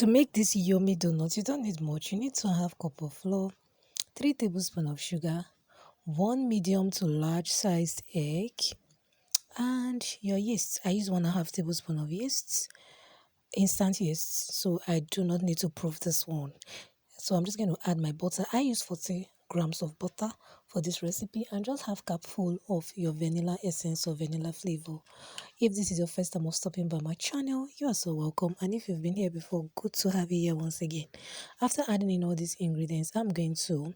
To make this yummy donut, you don't need much. You need 2.5 cup of flour, 3 tablespoons of sugar, 1 medium to large sized egg, and your yeast. I use 1.5 tablespoon of yeast, instant yeast, so I do not need to proof this one. So I'm just going to add my butter. I use 40 grams of butter for this recipe, and just half cup full of your vanilla essence or vanilla flavor. If this is your first time of stopping by my channel, you are so welcome, and if you've been here before, good to have you here once again. After adding in all these ingredients, I'm going to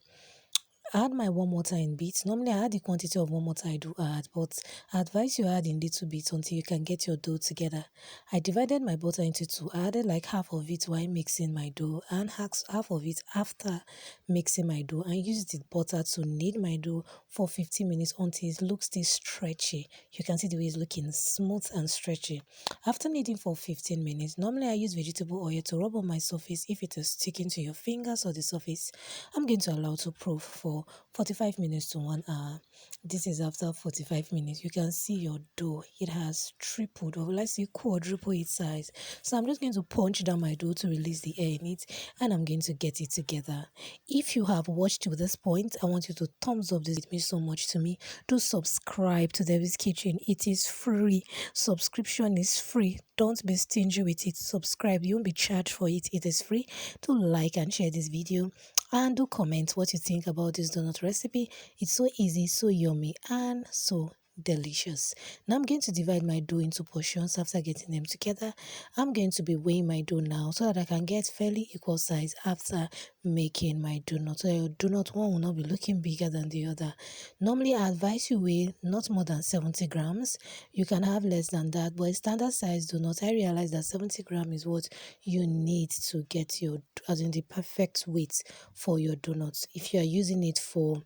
add my warm water in bits. Normally I add the quantity of warm water I do add, but I advise you add in little bits until you can get your dough together. I divided my butter into two. I added like half of it while mixing my dough and half of it after mixing my dough, and used the butter to knead my dough for 15 minutes until it looks this stretchy. You can see the way it's looking smooth and stretchy. After kneading for 15 minutes, normally I use vegetable oil to rub on my surface if it is sticking to your fingers or the surface. I'm going to allow to proof for 45 minutes to 1 hour. This is after 45 minutes. You can see your dough. It has tripled, or let's say quadruple its size. So I'm just going to punch down my dough to release the air in it, and I'm going to get it together. If you have watched to this point, I want you to thumbs up this. It means so much to me. Do subscribe to Debbie's Kitchen. It is free. Subscription is free. Don't be stingy with it. Subscribe. You won't be charged for it. It is free. Do like and share this video, and do comment what you think about this donut recipe. It's so easy, so yummy, and so delicious. Now I'm going to divide my dough into portions. After getting them together, I'm going to be weighing my dough now so that I can get fairly equal size after making my donut. So your donut one will not be looking bigger than the other. Normally I advise you weigh not more than 70 grams. You can have less than that, but a standard size donut, I realize that 70 grams is what you need to get your, as in the perfect weight for your donuts. If you are using it for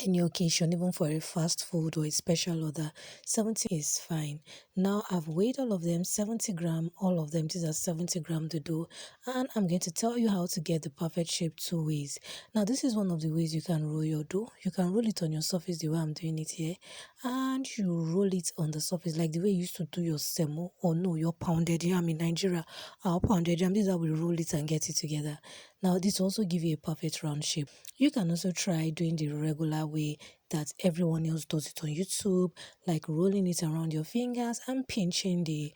any occasion, even for a fast food or a special order, 70 is fine. Now I've weighed all of them, 70 grams, all of them. These are 70 grams the dough, and I'm going to tell you how to get the perfect shape 2 ways. Now this is one of the ways you can roll your dough. You can roll it on your surface the way I'm doing it here, and you roll it on the surface like the way you used to do your semo, or no, your pounded yam in Nigeria. Our pounded yam, this is how we roll it and get it together. Now this also give you a perfect round shape. You can also try doing the regular way that everyone else does it on YouTube, like rolling it around your fingers and pinching the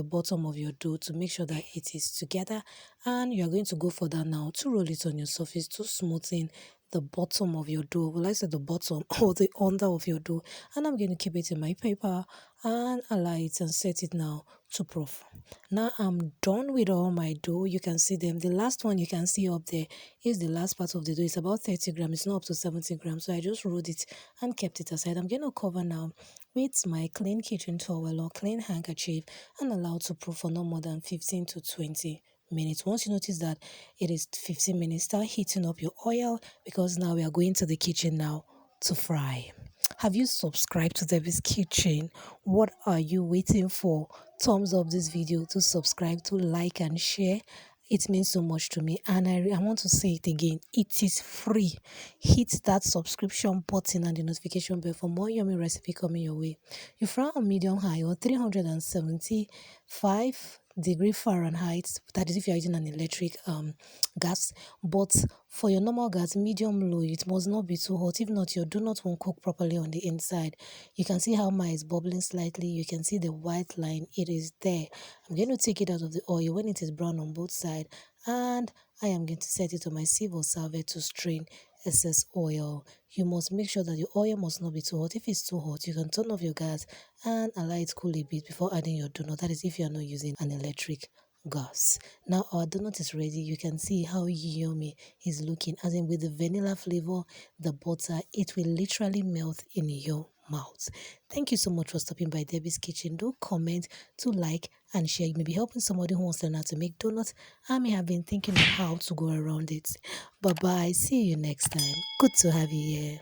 bottom of your dough to make sure that it is together. And you're going to go for that now to roll it on your surface to smoothen the bottom of your dough. Well, I said the bottom or the under of your dough. And I'm going to keep it in my paper and allow it and set it now to proof. Now I'm done with all my dough. You can see them. The last one you can see up there is the last part of the dough. It's about 30 grams. It's not up to 70 grams. So I just rolled it and kept it aside. I'm going to cover now with my clean kitchen towel or clean handkerchief and allow to proof for no more than 15 to 20 minutes. Once you notice that it is 15 minutes, start heating up your oil, because now we are going to the kitchen now to fry. Have you subscribed to Debbie's Kitchen? What are you waiting for? Thumbs up this video, to subscribe, to like and share. It means so much to me, and I want to say it again. It is free. Hit that subscription button and the notification bell for more yummy recipe coming your way. You fry on medium high or 375-degree Fahrenheit. That is if you are using an electric gas. But for your normal gas, medium low, it must not be too hot. If not, your donut won't cook properly on the inside. You can see how mine is bubbling slightly. You can see the white line. It is there. I'm going to take it out of the oil when it is brown on both sides, and I am going to set it on my sieve or salvet to strain excess oil. You must make sure that your oil must not be too hot. If it's too hot, you can turn off your gas and allow it cool a bit before adding your donut. That is if you are not using an electric gas. Now our donut is ready. You can see how yummy it's looking, as in with the vanilla flavor, the butter, it will literally melt in your mouth. Thank you so much for stopping by Debbie's Kitchen. Do comment, to like and share. You may be helping somebody who wants to learn how to make donuts. I may have been thinking of how to go around it. Bye bye. See you next time. Good to have you here.